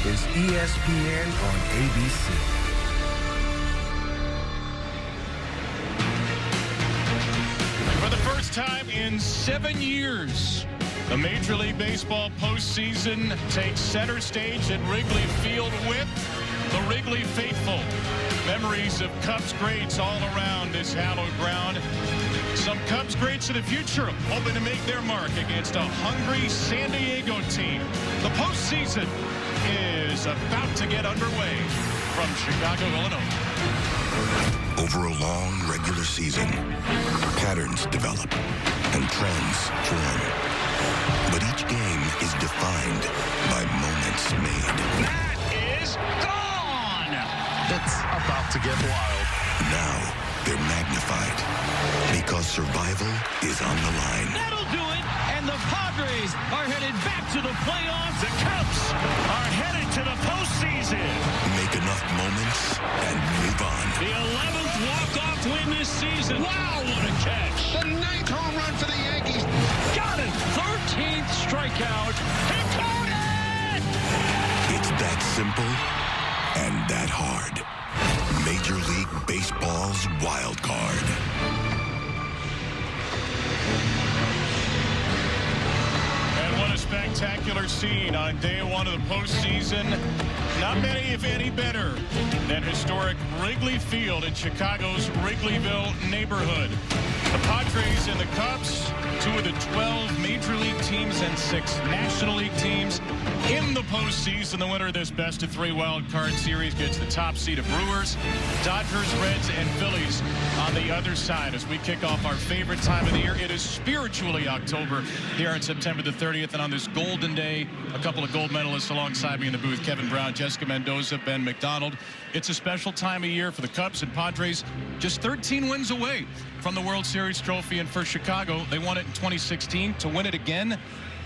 is ESPN on ABC. For the first time in 7 years, the Major League Baseball postseason takes center stage at Wrigley Field with the Wrigley faithful. Memories of Cubs greats all around this hallowed ground. Some Cubs greats of the future hoping to make their mark against a hungry San Diego team. The postseason is about to get underway from Chicago, Illinois. Over a long regular season, patterns develop and trends form. But each game is defined by moments made. That is gone! It's about to get wild. Now they're magnified because survival is on the line. That'll do it, and the Padres are headed back to the playoffs. The Cubs are headed to the postseason. Make enough moments and move on. The 11th walk-off win this season. Wow, what a catch. The 9th home run for the Yankees. Got it. 13th strikeout. He caught it! It's that simple and that hard. Major League Baseball's wild card. And what a spectacular scene on day one of the postseason. Not many, if any, better than historic Wrigley Field in Chicago's Wrigleyville neighborhood. The Padres and the Cubs, two of the 12 Major League teams and 6 National League teams in the postseason. The winner of this best-of-3 wild card series gets the top seed of Brewers, Dodgers, Reds, and Phillies on the other side as we kick off our favorite time of the year. It is spiritually October here on September the 30th, and on this golden day, a couple of gold medalists alongside me in the booth, Kevin Brown, Jessica Mendoza, Ben McDonald. It's a special time of year for the Cubs and Padres, just 13 wins away from the World Series trophy. And for Chicago, they won it in 2016. To win it again,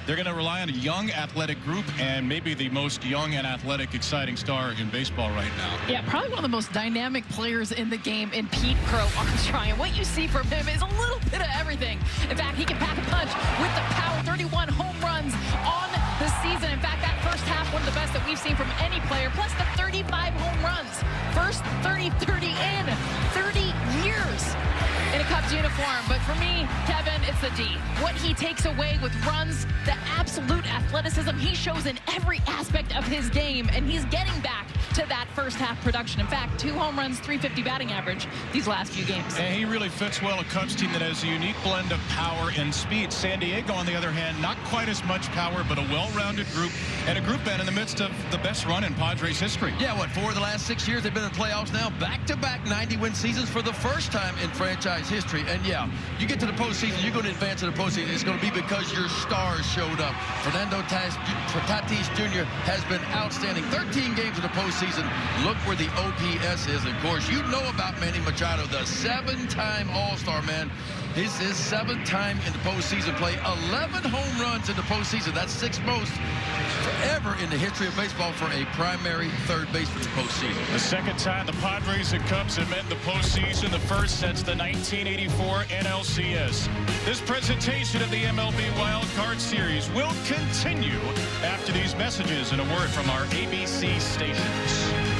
they're going to rely on a young, athletic group and maybe the most young and athletic, exciting star in baseball right now. Yeah, probably one of the most dynamic players in the game in Pete Crow Armstrong. And what you see from him is a little bit of everything. In fact, he can pack a punch with the power. 31 home runs on the season. In fact, that first half, one of the best that we've seen from any player, plus the 35 home runs. First 30 in 30 years in a Cubs uniform. But for me, Kevin, it's the D. What he takes away with runs, the absolute athleticism he shows in every aspect of his game, and he's getting back to that first half production. In fact, 2 home runs, 350 batting average these last few games. And he really fits well a Cubs team that has a unique blend of power and speed. San Diego, on the other hand, not quite as much power, but a well-rounded group, and a group been in the midst of the best run in Padres history. Yeah, what, 4 of the last 6 years they've been in the playoffs now, back-to-back 90-win seasons for the first time in franchise history. And yeah, you get to the postseason, you're going to advance to the postseason. It's going to be because your stars showed up. Fernando Tatis Jr. has been outstanding. 13 games in the postseason. Look where the OPS is. Of course, you know about Manny Machado, the 7-time All-Star man. This is 7th time in the postseason play. 11 home runs in the postseason. That's 6th most forever in the history of baseball for a primary third baseman in the postseason. The second time the Padres and Cubs have met in the postseason, the first since the 1984 NLCS. This presentation of the MLB Wild Card Series will continue after these messages and a word from our ABC stations.